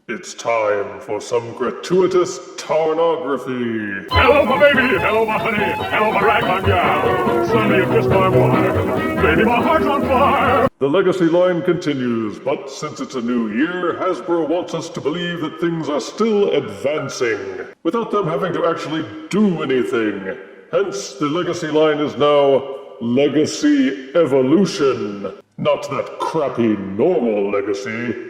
It's time for some gratuitous Tarnography. Hello, my baby. Hello, my honey. Hello, my ragtime gal. Sonny, you kissed my wife. Baby, my heart's on fire. The Legacy line continues, but since it's a new year, Hasbro wants us to believe that things are still advancing, without them having to actually do anything. Hence, the Legacy line is now Legacy Evolution, not that crappy normal Legacy.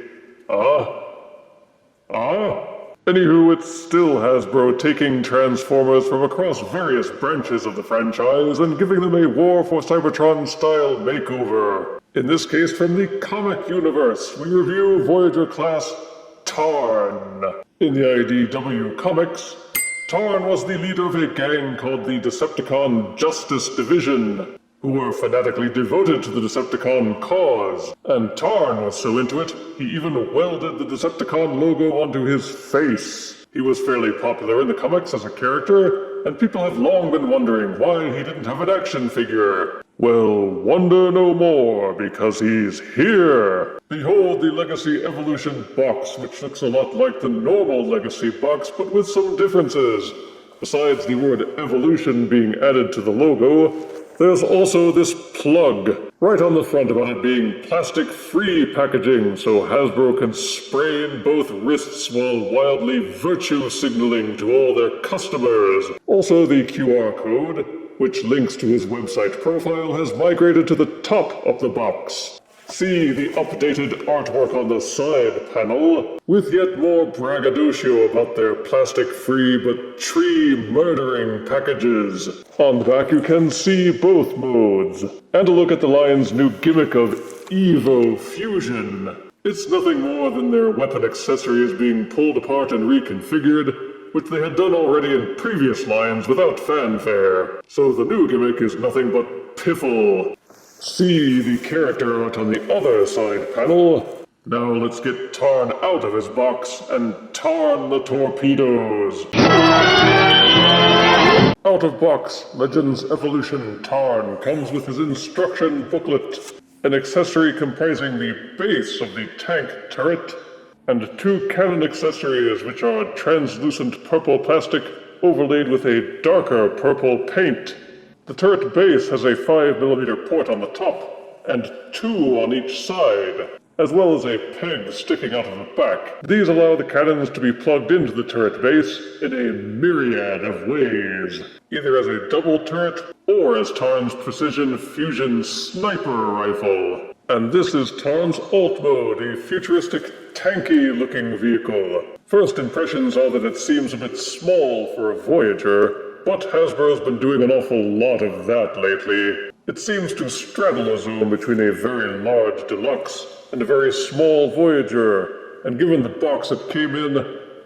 Anywho, it's still Hasbro taking Transformers from across various branches of the franchise and giving them a War for Cybertron-style makeover. In this case, from the comic universe, we review Voyager class Tarn. In the IDW comics, Tarn was the leader of a gang called the Decepticon Justice Division, who were fanatically devoted to the Decepticon cause. And Tarn was so into it, he even welded the Decepticon logo onto his face. He was fairly popular in the comics as a character, and people have long been wondering why he didn't have an action figure. Well, wonder no more, because he's here! Behold the Legacy Evolution box, which looks a lot like the normal Legacy box, but with some differences. Besides the word evolution being added to the logo, there's also this plug right on the front about it being plastic-free packaging, so Hasbro can spray in both wrists while wildly virtue signaling to all their customers. Also, the QR code, which links to his website profile, has migrated to the top of the box. See the updated artwork on the side panel, with yet more braggadocio about their plastic-free but tree-murdering packages. On the back you can see both modes, and a look at the line's new gimmick of Evo Fusion. It's nothing more than their weapon accessories being pulled apart and reconfigured, which they had done already in previous lines without fanfare. So the new gimmick is nothing but piffle. See the character art on the other side panel. Now let's get Tarn out of his box and tarn the torpedoes. Out of box, Legends Evolution Tarn comes with his instruction booklet, an accessory comprising the base of the tank turret, and two cannon accessories which are translucent purple plastic overlaid with a darker purple paint. The turret base has a 5mm port on the top, and 2 on each side, as well as a peg sticking out of the back. These allow the cannons to be plugged into the turret base in a myriad of ways, either as a double turret or as Tarn's Precision Fusion Sniper Rifle. And this is Tarn's Alt Mode, a futuristic, tanky-looking vehicle. First impressions are that it seems a bit small for a Voyager, but Hasbro's been doing an awful lot of that lately. It seems to straddle a zone between a very large deluxe and a very small Voyager, and given the box it came in,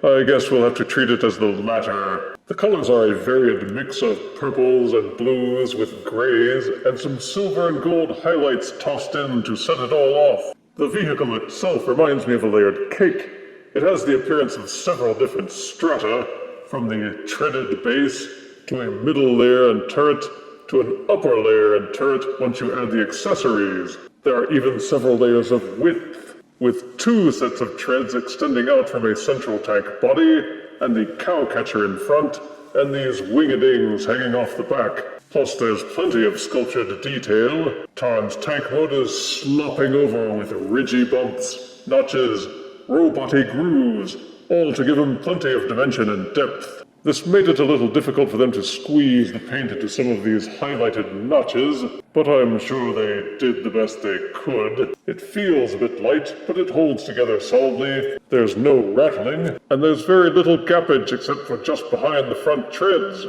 I guess we'll have to treat it as the latter. The colors are a varied mix of purples and blues with grays, and some silver and gold highlights tossed in to set it all off. The vehicle itself reminds me of a layered cake. It has the appearance of several different strata, from the treaded base to a middle layer and turret, to an upper layer and turret once you add the accessories. There are even several layers of width, with 2 sets of treads extending out from a central tank body, and the cowcatcher in front, and these wingedings hanging off the back. Plus there's plenty of sculptured detail. Tarn's tank mode is slopping over with ridgy bumps, notches, robot-y grooves, all to give him plenty of dimension and depth. This made it a little difficult for them to squeeze the paint into some of these highlighted notches, but I'm sure they did the best they could. It feels a bit light, but it holds together solidly. There's no rattling, and there's very little gappage except for just behind the front treads.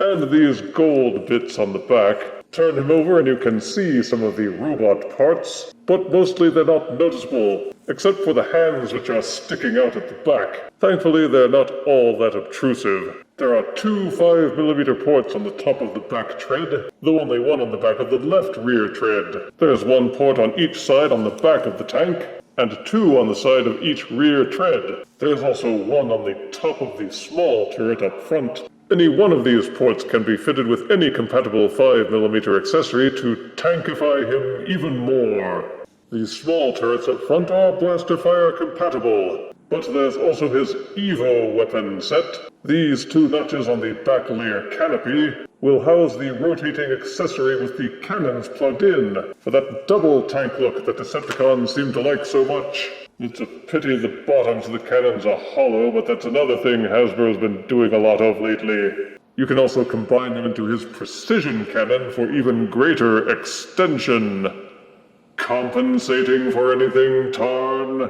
And these gold bits on the back. Turn him over and you can see some of the robot parts, but mostly they're not noticeable, except for the hands which are sticking out at the back. Thankfully, they're not all that obtrusive. There are 2 5mm ports on the top of the back tread, though only 1 on the back of the left rear tread. There's 1 port on each side on the back of the tank, and 2 on the side of each rear tread. There's also 1 on the top of the small turret up front. Any one of these ports can be fitted with any compatible 5mm accessory to tankify him even more. These small turrets up front are blaster fire compatible, But there's also his Evo weapon set. These two notches on the back layer canopy will house the rotating accessory with the cannons plugged in for that double tank look that Decepticons seem to like so much. It's a pity the bottoms of the cannons are hollow, but that's another thing Hasbro's been doing a lot of lately. You can also combine them into his precision cannon for even greater extension. Compensating for anything, Tarn?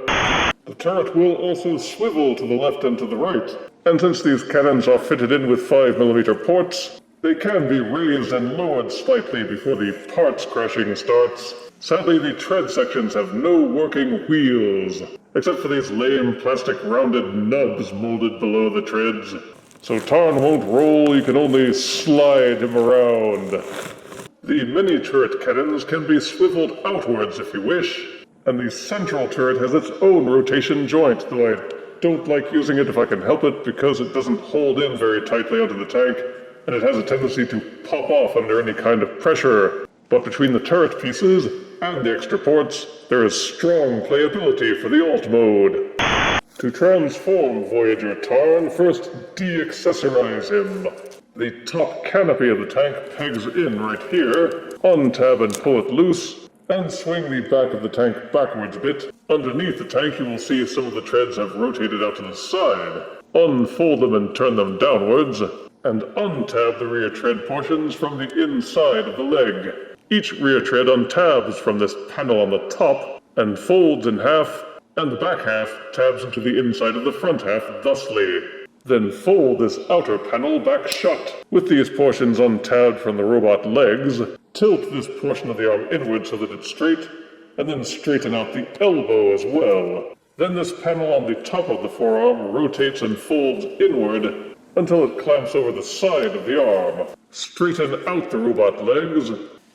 The turret will also swivel to the left and to the right, and since these cannons are fitted in with 5mm ports, they can be raised and lowered slightly before the parts crashing starts. Sadly, the tread sections have no working wheels, except for these lame plastic rounded nubs molded below the treads. So Tarn won't roll, you can only slide him around. The mini turret cannons can be swiveled outwards if you wish, and the central turret has its own rotation joint, though I don't like using it if I can help it because it doesn't hold in very tightly onto the tank, and it has a tendency to pop off under any kind of pressure. But between the turret pieces and the extra ports, there is strong playability for the alt mode. To transform Voyager Tarn, first de-accessorize him. The top canopy of the tank pegs in right here, untab and pull it loose, and swing the back of the tank backwards a bit. Underneath the tank you will see some of the treads have rotated out to the side. Unfold them and turn them downwards, and untab the rear tread portions from the inside of the leg. Each rear tread untabs from this panel on the top, and folds in half, and the back half tabs into the inside of the front half thusly. Then fold this outer panel back shut. With these portions untabbed from the robot legs, tilt this portion of the arm inward so that it's straight, and then straighten out the elbow as well. Then this panel on the top of the forearm rotates and folds inward until it clamps over the side of the arm. Straighten out the robot legs.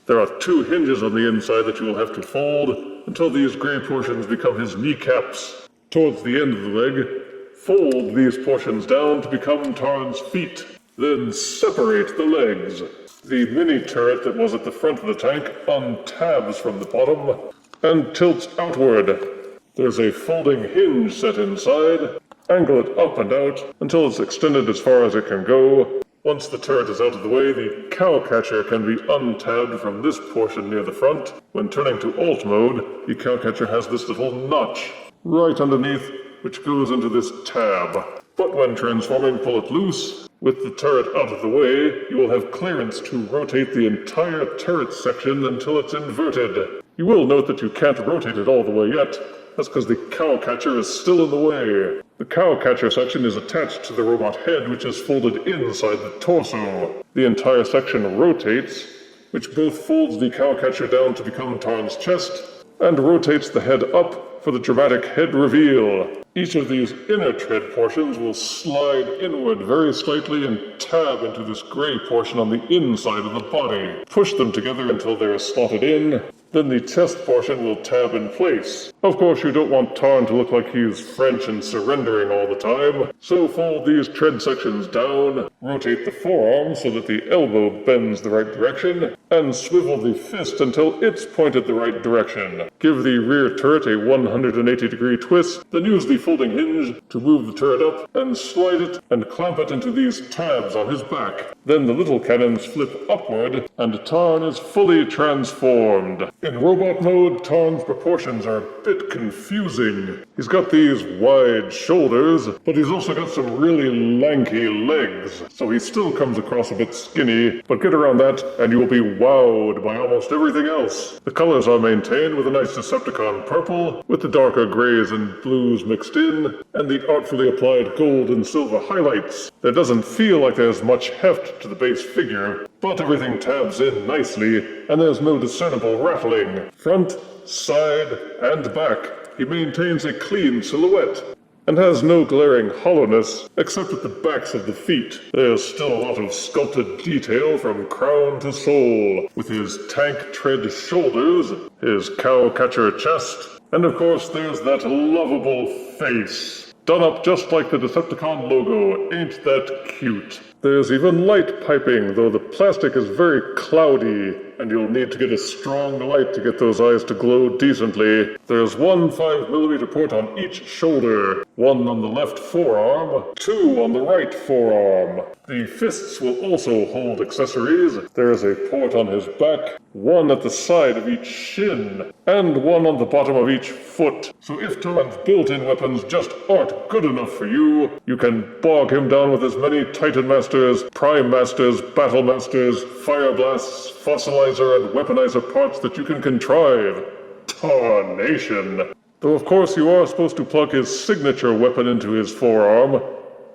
There are 2 hinges on the inside that you will have to fold until these gray portions become his kneecaps. Towards the end of the leg, fold these portions down to become Tarn's feet. Then separate the legs. The mini turret that was at the front of the tank untabs from the bottom and tilts outward. There's a folding hinge set inside. Angle it up and out until it's extended as far as it can go. Once the turret is out of the way, the cow catcher can be untabbed from this portion near the front. When turning to alt mode, the cow catcher has this little notch right underneath, which goes into this tab. But when transforming, pull it loose. With the turret out of the way, you will have clearance to rotate the entire turret section until it's inverted. You will note that you can't rotate it all the way yet. That's because the cow catcher is still in the way. The cow catcher section is attached to the robot head, which is folded inside the torso. The entire section rotates, which both folds the cow catcher down to become Tarn's chest, and rotates the head up for the dramatic head reveal. Each of these inner tread portions will slide inward very slightly and tab into this gray portion on the inside of the body. Push them together until they are slotted in. Then the chest portion will tab in place. Of course, you don't want Tarn to look like he's French and surrendering all the time, so fold these tread sections down, rotate the forearm so that the elbow bends the right direction, and swivel the fist until it's pointed the right direction. Give the rear turret a 180-degree twist, then use the folding hinge to move the turret up and slide it and clamp it into these tabs on his back. Then the little cannons flip upward, and Tarn is fully transformed. In robot mode, Tarn's proportions are a bit confusing. He's got these wide shoulders, but he's also got some really lanky legs, so he still comes across a bit skinny, but get around that and you will be wowed by almost everything else. The colors are maintained with a nice Decepticon purple, with the darker grays and blues mixed in, and the artfully applied gold and silver highlights. There doesn't feel like there's much heft to the base figure, but everything tabs in nicely, and there's no discernible rattling. Front, side, and back, he maintains a clean silhouette, and has no glaring hollowness, except at the backs of the feet. There's still a lot of sculpted detail from crown to sole, with his tank tread shoulders, his cow catcher chest, and of course there's that lovable face. Done up just like the Decepticon logo, ain't that cute? There's even light piping, though the plastic is very cloudy, and you'll need to get a strong light to get those eyes to glow decently. There's one 5mm port on each shoulder, 1 on the left forearm, 2 on the right forearm. The fists will also hold accessories. There is a port on his back, 1 at the side of each shin, and 1 on the bottom of each foot. So if Tarn's built-in weapons just aren't good enough for you, you can bog him down with as many Titan Masters, Prime Masters, Battle Masters, Fire Blasts, Fossilizer, and Weaponizer parts that you can contrive. Tarnation. Though of course you are supposed to plug his signature weapon into his forearm,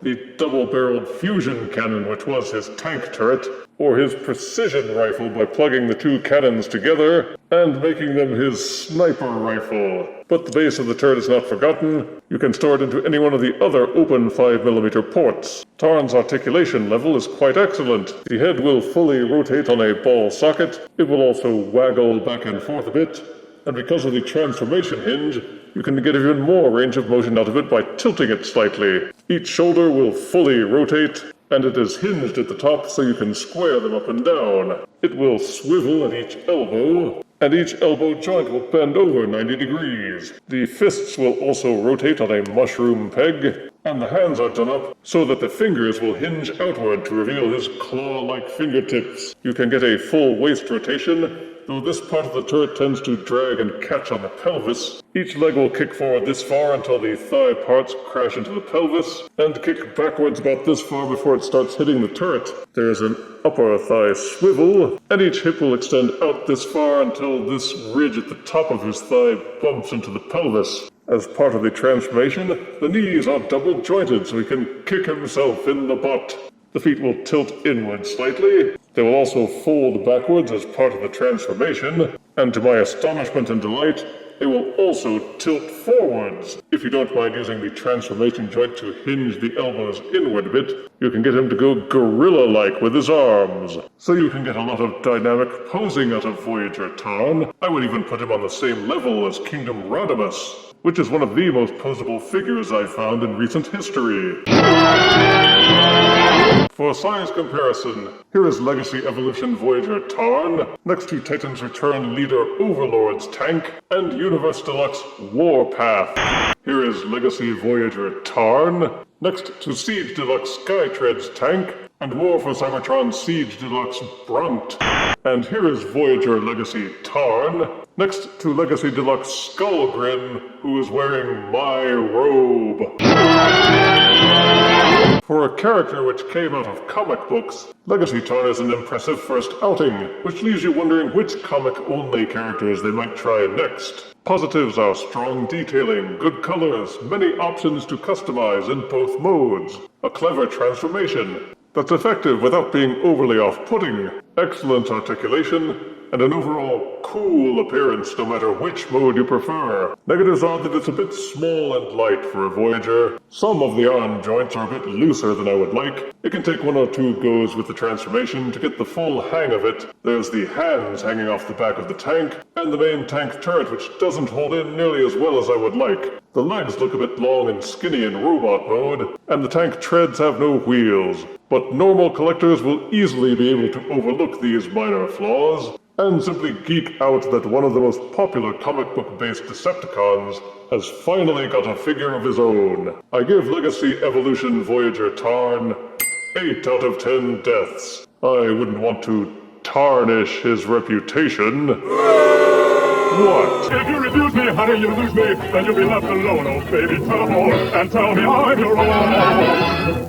the double-barreled fusion cannon which was his tank turret, or his precision rifle by plugging the 2 cannons together and making them his sniper rifle. But the base of the turret is not forgotten. You can store it into any one of the other open 5mm ports. Tarn's articulation level is quite excellent. The head will fully rotate on a ball socket. It will also waggle back and forth a bit. And because of the transformation hinge, you can get even more range of motion out of it by tilting it slightly. Each shoulder will fully rotate, and it is hinged at the top so you can square them up and down. It will swivel at each elbow, and each elbow joint will bend over 90 degrees. The fists will also rotate on a mushroom peg, and the hands are done up so that the fingers will hinge outward to reveal his claw-like fingertips. You can get a full waist rotation, though this part of the turret tends to drag and catch on the pelvis. Each leg will kick forward this far until the thigh parts crash into the pelvis, and kick backwards about this far before it starts hitting the turret. There is an upper thigh swivel, and each hip will extend out this far until this ridge at the top of his thigh bumps into the pelvis. As part of the transformation, the knees are double jointed so he can kick himself in the butt. The feet will tilt inward slightly. They will also fold backwards as part of the transformation, and to my astonishment and delight, they will also tilt forwards. If you don't mind using the transformation joint to hinge the elbows inward a bit, you can get him to go gorilla-like with his arms. So you can get a lot of dynamic posing out of Voyager Tarn. I would even put him on the same level as Kingdom Rodimus, which is one of the most posable figures I've found in recent history. For size comparison, here is Legacy Evolution Voyager Tarn, next to Titan's Return Leader Overlord's tank, and Universe Deluxe Warpath. Here is Legacy Voyager Tarn, next to Siege Deluxe Skytread's tank, and War for Cybertron Siege Deluxe Brunt. And here is Voyager Legacy Tarn, next to Legacy Deluxe Skullgrim, who is wearing my robe. For a character which came out of comic books, Legacy Tarn is an impressive first outing, which leaves you wondering which comic-only characters they might try next. Positives are strong detailing, good colors, many options to customize in both modes, a clever transformation that's effective without being overly off-putting, excellent articulation, and an overall cool appearance no matter which mode you prefer. Negatives are that it's a bit small and light for a Voyager. Some of the arm joints are a bit looser than I would like. It can take 1 or 2 goes with the transformation to get the full hang of it. There's the hands hanging off the back of the tank, and the main tank turret which doesn't hold in nearly as well as I would like. The legs look a bit long and skinny in robot mode, and the tank treads have no wheels. But normal collectors will easily be able to overlook these minor flaws, and simply geek out that one of the most popular comic book-based Decepticons has finally got a figure of his own. I give Legacy Evolution Voyager Tarn 8 out of 10 deaths. I wouldn't want to tarnish his reputation. What? If you refuse me, honey, you lose me, then you'll be left alone, oh baby, tell them all, and tell me I'm your own.